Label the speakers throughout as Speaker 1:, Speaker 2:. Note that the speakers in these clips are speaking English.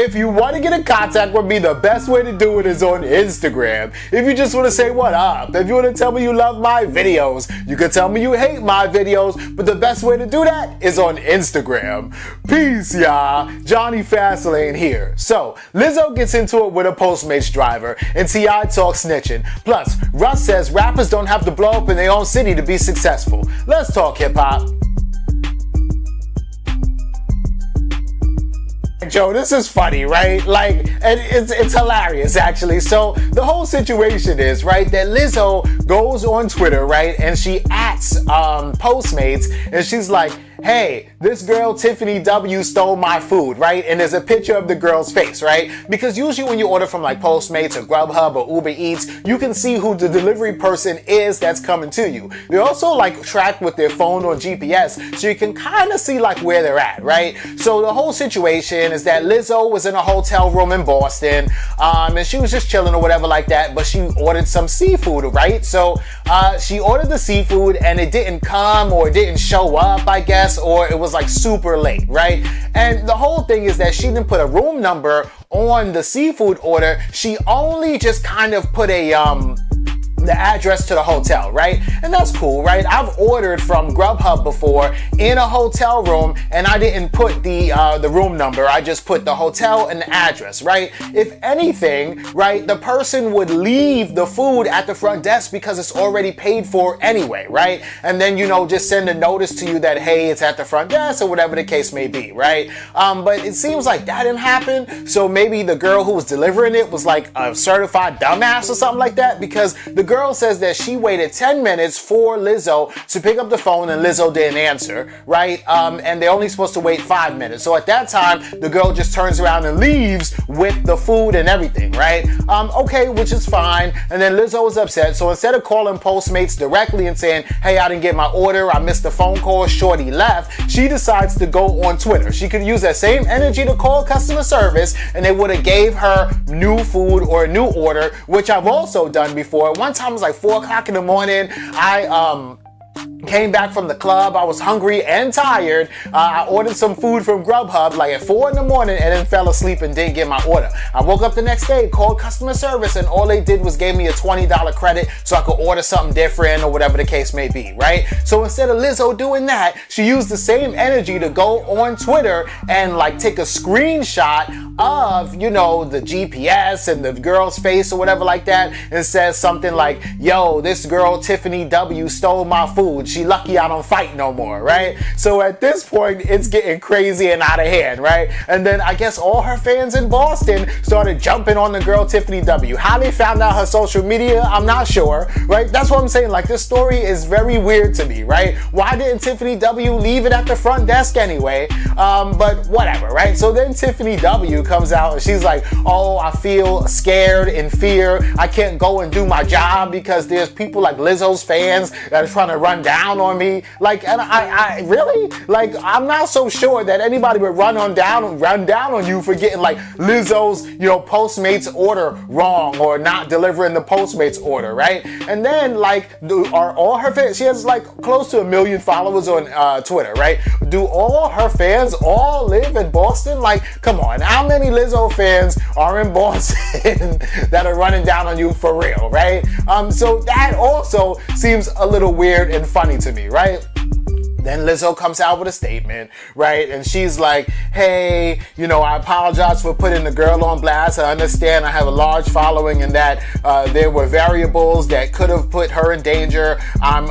Speaker 1: If you want to get in contact with me, the best way to do it is on Instagram. If you just want to say what up, if you want to tell me you love my videos, you can tell me you hate my videos, but the best way to do that is on Instagram. Peace, y'all. Jonny Fastlane here. So, Lizzo gets into it with a Postmates driver, and T.I. talks snitching. Plus, Russ says rappers don't have to blow up in their own city to be successful. Let's talk hip-hop. Joe, this is funny, right? Like, and it's hilarious, actually. So the whole situation is, right, that Lizzo goes on Twitter, right, and she ats Postmates, and she's like, hey, this girl Tiffany W stole my food, right? And there's a picture of the girl's face, right? Because usually when you order from like Postmates or Grubhub or Uber Eats, you can see who the delivery person is that's coming to you. They also like track with their phone or GPS, so you can kind of see like where they're at, right? So the whole situation is that Lizzo was in a hotel room in Boston, and she was just chilling or whatever like that, but she ordered some seafood, right? So she ordered the seafood and it didn't come, or it didn't show up, I guess, or it was like super late, right? And the whole thing is that she didn't put a room number on the seafood order. She only just kind of put the address to the hotel, right? And that's cool, right? I've ordered from Grubhub before in a hotel room, and I didn't put the room number. I just put the hotel and the address, right? If anything, right, the person would leave the food at the front desk because it's already paid for anyway, right? And then, you know, just send a notice to you that, hey, it's at the front desk or whatever the case may be, right? But it seems like that didn't happen. So maybe the girl who was delivering it was like a certified dumbass or something like that, because the girl says that she waited 10 minutes for Lizzo to pick up the phone and Lizzo didn't answer, right? And they're only supposed to wait 5 minutes. So at that time, the girl just turns around and leaves with the food and everything, right? Okay, which is fine. And then Lizzo was upset. So instead of calling Postmates directly and saying, hey, I didn't get my order, I missed the phone call, shorty left, she decides to go on Twitter. She could use that same energy to call customer service, and they would have gave her new food or a new order, which I've also done before. One time it was like 4 o'clock in the morning. I came back from the club. I was hungry and tired. I ordered some food from Grubhub like at 4 in the morning and then fell asleep and didn't get my order. I woke up the next day, called customer service, and all they did was gave me a $20 credit so I could order something different or whatever the case may be, right? So instead of Lizzo doing that, she used the same energy to go on Twitter and like take a screenshot of, you know, the GPS and the girl's face or whatever like that, and says something like, yo, this girl Tiffany W stole my food. She lucky I don't fight no more, right? So at this point, it's getting crazy and out of hand, right? And then I guess all her fans in Boston started jumping on the girl Tiffany W. How they found out her social media, I'm not sure, right? That's what I'm saying. Like, this story is very weird to me, right? Why didn't Tiffany W leave it at the front desk anyway? But whatever, right? So then Tiffany W comes out and she's like, oh, I feel scared and fear. I can't go and do my job because there's people like Lizzo's fans that are trying to run down on me. Like, and I really, like, I'm not so sure that anybody would run down on you for getting like Lizzo's, you know, Postmates order wrong or not delivering the Postmates order, right? And then like, are all her fans, she has like close to 1 million followers on Twitter, right? Do all her fans all live in Boston? Like, come on, how many Lizzo fans are in Boston that are running down on you for real, right? So that also seems a little weird and funny to me, right? Then Lizzo comes out with a statement, right? And she's like, hey, you know, I apologize for putting the girl on blast. I understand I have a large following and that there were variables that could have put her in danger. I'm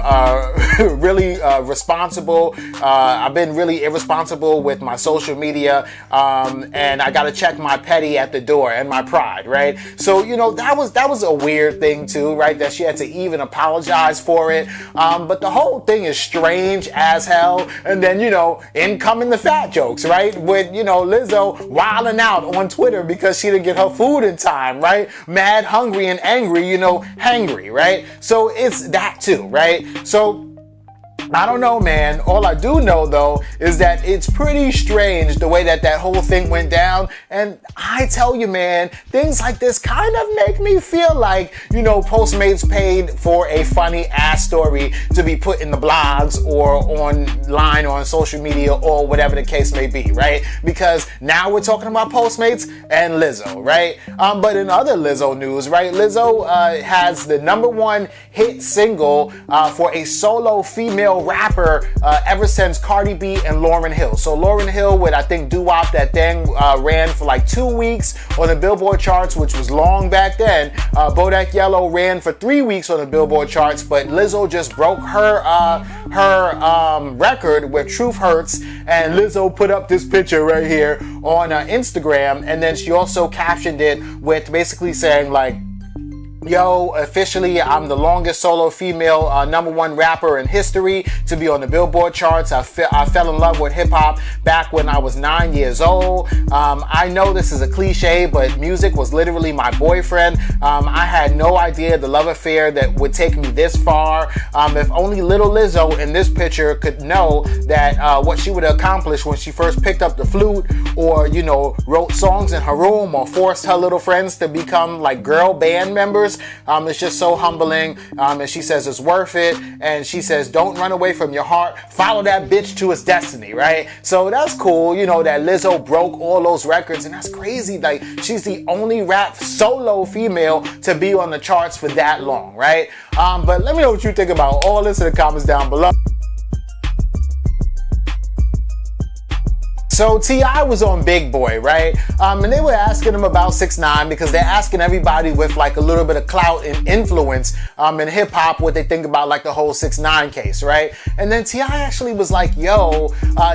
Speaker 1: really responsible. I've been really irresponsible with my social media. And I got to check my petty at the door and my pride, right? So, you know, that was a weird thing too, right? That she had to even apologize for it. But the whole thing is strange as hell. And then, you know, in coming the fat jokes, right? With, you know, Lizzo wilding out on Twitter because she didn't get her food in time, right? Mad, hungry, and angry, you know, hangry, right? So it's that too, right? So I don't know, man. All I do know, though, is that it's pretty strange the way that that whole thing went down. And I tell you, man, things like this kind of make me feel like, you know, Postmates paid for a funny ass story to be put in the blogs or online or on social media or whatever the case may be, right? Because now we're talking about Postmates and Lizzo, right? But in other Lizzo news, right, Lizzo has the #1 hit single for a solo female rapper ever since Cardi B and Lauryn Hill. So Lauryn Hill with, I think, Doo-Wop, that thing ran for like 2 weeks on the Billboard charts, which was long back then. Bodak Yellow ran for 3 weeks on the Billboard charts, but Lizzo just broke her record with Truth Hurts, and Lizzo put up this picture right here on Instagram, and then she also captioned it with basically saying like, yo, officially, I'm the longest solo female #1 rapper in history to be on the Billboard charts. I fell in love with hip-hop back when I was 9 years old. I know this is a cliche, but music was literally my boyfriend. I had no idea the love affair that would take me this far. If only little Lizzo in this picture could know that what she would accomplish when she first picked up the flute, or, you know, wrote songs in her room, or forced her little friends to become like girl band members. It's just so humbling. And she says it's worth it. And she says, don't run away from your heart. Follow that bitch to its destiny, right? So that's cool, you know, that Lizzo broke all those records. And that's crazy. Like, she's the only rap solo female to be on the charts for that long, right? But let me know what you think about all this in the comments down below. So T.I. was on Big Boy, right? And they were asking him about 6ix9ine because they're asking everybody with like a little bit of clout and influence in hip hop what they think about like the whole 6ix9ine case, right? And then T.I. actually was like, yo,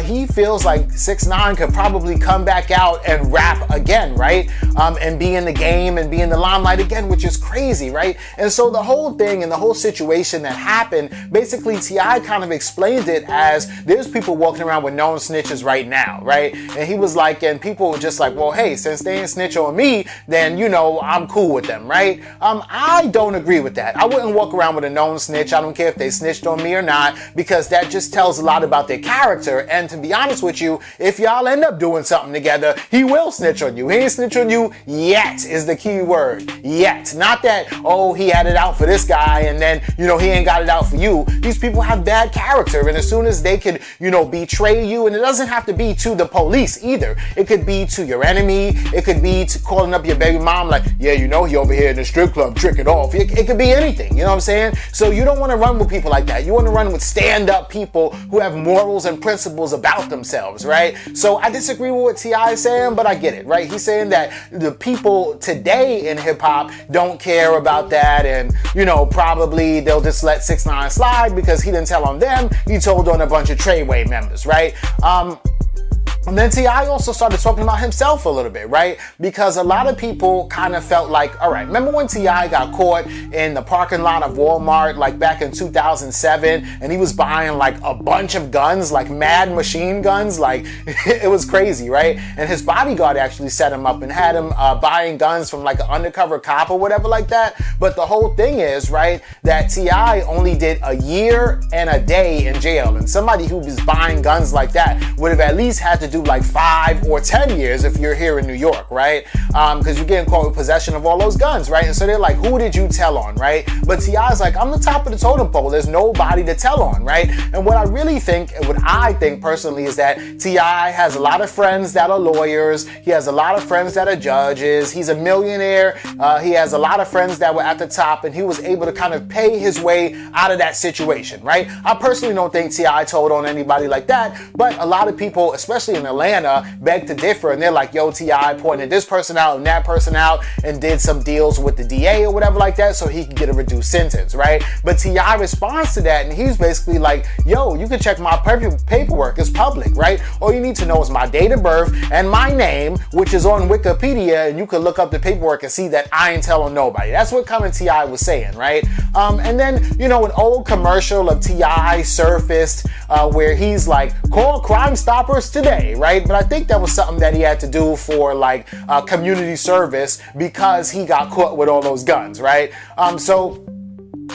Speaker 1: he feels like 6ix9ine could probably come back out and rap again, right? And be in the game and be in the limelight again, which is crazy, right? And so the whole thing and the whole situation that happened, basically T.I. kind of explained it as there's people walking around with known snitches right now, right? And he was like, and people were just like, well, hey, since they ain't snitch on me, then, you know, I'm cool with them, right? I don't agree with that. I wouldn't walk around with a known snitch. I don't care if they snitched on me or not, because that just tells a lot about their character. And to be honest with you, if y'all end up doing something together, he will snitch on you. He ain't snitch on you yet is the key word. Yet. Not that, oh, he had it out for this guy and then, you know, he ain't got it out for you. These people have bad character, and as soon as they could, you know, betray you, and it doesn't have to be to the police either. It could be to your enemy. It could be to calling up your baby mom like, yeah, you know, he over here in the strip club tricking off. It could be anything, you know what I'm saying? So you don't want to run with people like that. You want to run with stand-up people who have morals and principles about themselves, right? So I disagree with what T.I. is saying, but I get it, right? He's saying that the people today in hip-hop don't care about that, and, you know, probably they'll just let 6ix9ine slide because he didn't tell on them. He told on a bunch of Treyway members, right? And then T.I. also started talking about himself a little bit, right? Because a lot of people kind of felt like, all right, remember when T.I. got caught in the parking lot of Walmart like back in 2007, and he was buying like a bunch of guns, like mad machine guns, like it was crazy, right? And his bodyguard actually set him up and had him buying guns from like an undercover cop or whatever like that. But the whole thing is, right, that T.I. only did a year and a day in jail, and somebody who was buying guns like that would have at least had to do like 5 or 10 years if you're here in New York, right? Because you're getting caught with possession of all those guns, right? And so they're like, who did you tell on, right? But T.I.'s like, I'm the top of the totem pole. There's nobody to tell on, right? And what I really think, and what I think personally, is that T.I. has a lot of friends that are lawyers. He has a lot of friends that are judges. He's a millionaire. He has a lot of friends that were at the top, and he was able to kind of pay his way out of that situation, right? I personally don't think T.I. told on anybody like that, but a lot of people, especially in Atlanta, beg to differ, and they're like, yo, T.I. pointed this person out and that person out and did some deals with the DA or whatever like that so he could get a reduced sentence, right? But T.I. responds to that, and he's basically like, yo, you can check my paperwork, it's public, right? All you need to know is my date of birth and my name, which is on Wikipedia, and you can look up the paperwork and see that I ain't telling nobody. That's what Coming T.I. was saying, right? And then, you know, an old commercial of T.I. surfaced where he's like, call Crime Stoppers today, right? But I think that was something that he had to do for like community service because he got caught with all those guns, right? So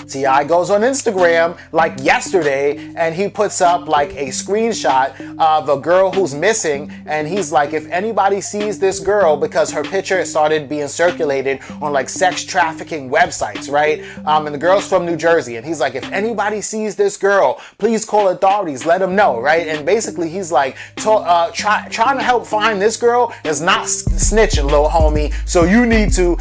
Speaker 1: T.I. goes on Instagram like yesterday and he puts up like a screenshot of a girl who's missing, and he's like, if anybody sees this girl, because her picture started being circulated on like sex trafficking websites, right? And the girl's from New Jersey, and he's like, if anybody sees this girl, please call authorities, let them know, right? And basically he's like, trying to help find this girl is not snitching, little homie. So you need to,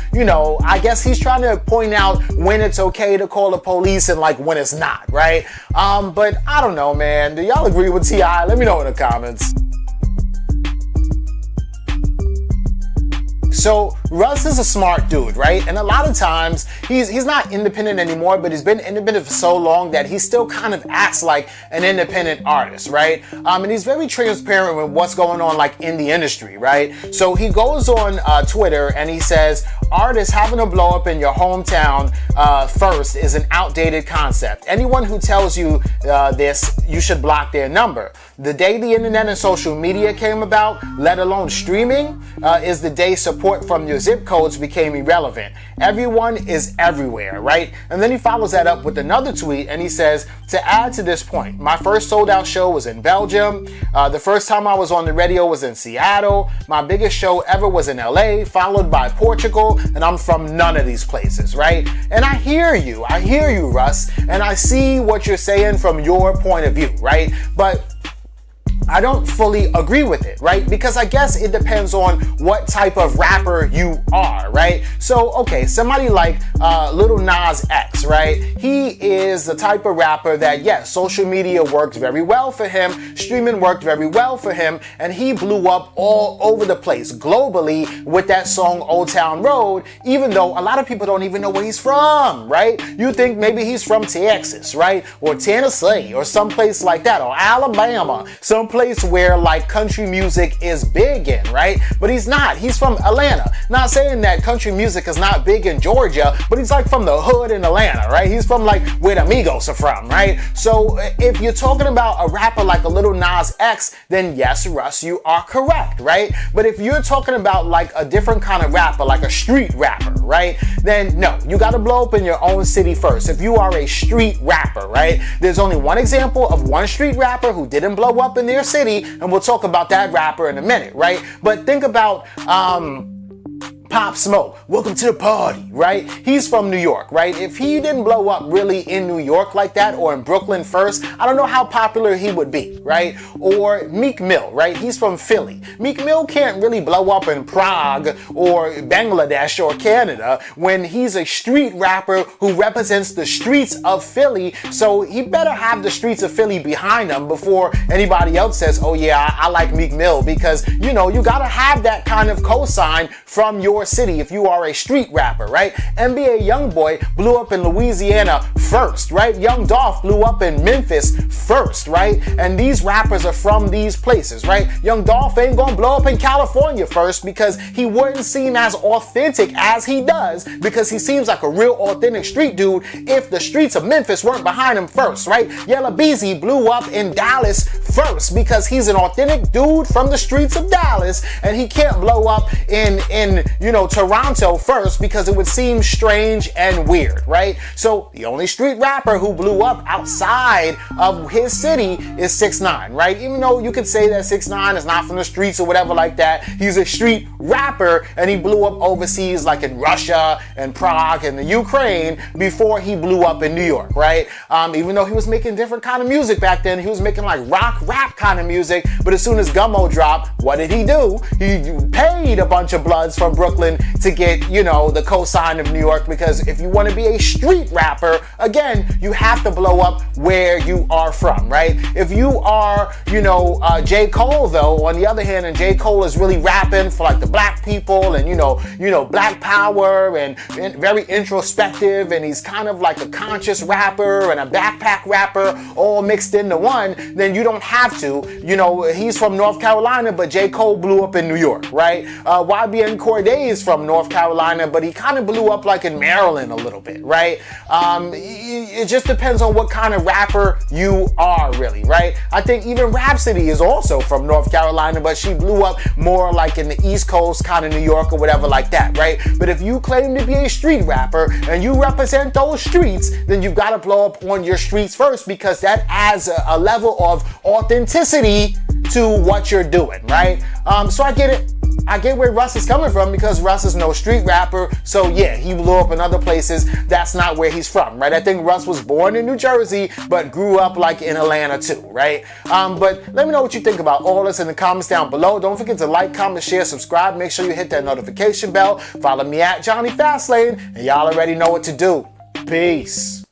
Speaker 1: I guess he's trying to point out when it's okay to call the police and like when it's not, right? But I don't know, man. Do y'all agree with T.I.? Let me know in the comments. So Russ is a smart dude, right? And a lot of times he's not independent anymore, but he's been independent for so long that he still kind of acts like an independent artist, right? And he's very transparent with what's going on like in the industry, right? So he goes on Twitter and he says, artists having a blow up in your hometown first is an outdated concept. Anyone who tells you this, you should block their number. The day the internet and social media came about, let alone streaming, is the day support from your zip codes became irrelevant. Everyone is everywhere, right? And then he follows that up with another tweet and he says, to add to this point, my first sold out show was in Belgium. The first time I was on the radio was in Seattle. My biggest show ever was in LA, followed by Portugal, and I'm from none of these places, right? And I hear you, Russ, and I see what you're saying from your point of view, right? But I don't fully agree with it, right? Because I guess it depends on what type of rapper you are, right? So, okay, somebody like Lil Nas X, right? He is the type of rapper that, yes, social media worked very well for him, streaming worked very well for him, and he blew up all over the place globally with that song Old Town Road, even though a lot of people don't even know where he's from, right? You think maybe he's from Texas, right? Or Tennessee, or someplace like that, or Alabama, someplace where like country music is big in, right? But he's not. He's from Atlanta. Not saying that country music is not big in Georgia, but he's like from the hood in Atlanta, right? He's from like where the Migos are from, right? So if you're talking about a rapper like a Lil Nas X, then yes, Russ, you are correct, right? But if you're talking about like a different kind of rapper, like a street rapper, right? Then no, you got to blow up in your own city first. If you are a street rapper, right? There's only one example of one street rapper who didn't blow up in their city, and we'll talk about that rapper in a minute, right? But think about Pop Smoke, welcome to the party, right? He's from New York, right? If he didn't blow up really in New York like that, or in Brooklyn first, I don't know how popular he would be, right? Or Meek Mill, right? He's from Philly. Meek Mill can't really blow up in Prague or Bangladesh or Canada when he's a street rapper who represents the streets of Philly, so he better have the streets of Philly behind him before anybody else says, oh yeah, I like Meek Mill, because, you gotta have that kind of cosign from your city if you are a street rapper, right? NBA Youngboy blew up in Louisiana first, right? Young Dolph blew up in Memphis first, right? And these rappers are from these places, right? Young Dolph ain't gonna blow up in California first because he wouldn't seem as authentic as he does, because he seems like a real authentic street dude if the streets of Memphis weren't behind him first, right? Yella Beezy blew up in Dallas first because he's an authentic dude from the streets of Dallas, and he can't blow up in Toronto first because it would seem strange and weird, right? So the only street rapper who blew up outside of his city is 6ix9ine, right? Even though you could say that 6ix9ine is not from the streets or whatever like that, he's a street rapper, and he blew up overseas like in Russia and Prague and the Ukraine before he blew up in New York, right? Even though he was making different kind of music back then, he was making like rock rap kind of music, but as soon as Gummo dropped, what did he do? He paid a bunch of bloods from Brooklyn to get, the cosign of New York, because if you want to be a street rapper, again, you have to blow up where you are from, right? If you are, J. Cole, though, on the other hand, and J. Cole is really rapping for like the black people and, black power and very introspective, and he's kind of like a conscious rapper and a backpack rapper all mixed into one, then you don't have to. He's from North Carolina, but J. Cole blew up in New York, right? YBN Cordae is from North Carolina, but he kind of blew up like in Maryland a little bit, right? It just depends on what kind of rapper you are, really, right? I think even Rhapsody is also from North Carolina, but she blew up more like in the East Coast, kind of New York or whatever like that, right? But if you claim to be a street rapper and you represent those streets, then you've got to blow up on your streets first, because that adds a level of authenticity to what you're doing, right? So I get it. I get where Russ is coming from, because Russ is no street rapper. So yeah, he blew up in other places. That's not where he's from, right? I think Russ was born in New Jersey, but grew up like in Atlanta too, right? But let me know what you think about all this in the comments down below. Don't forget to like, comment, share, subscribe. Make sure you hit that notification bell. Follow me at Jonny Fastlane, and y'all already know what to do. Peace.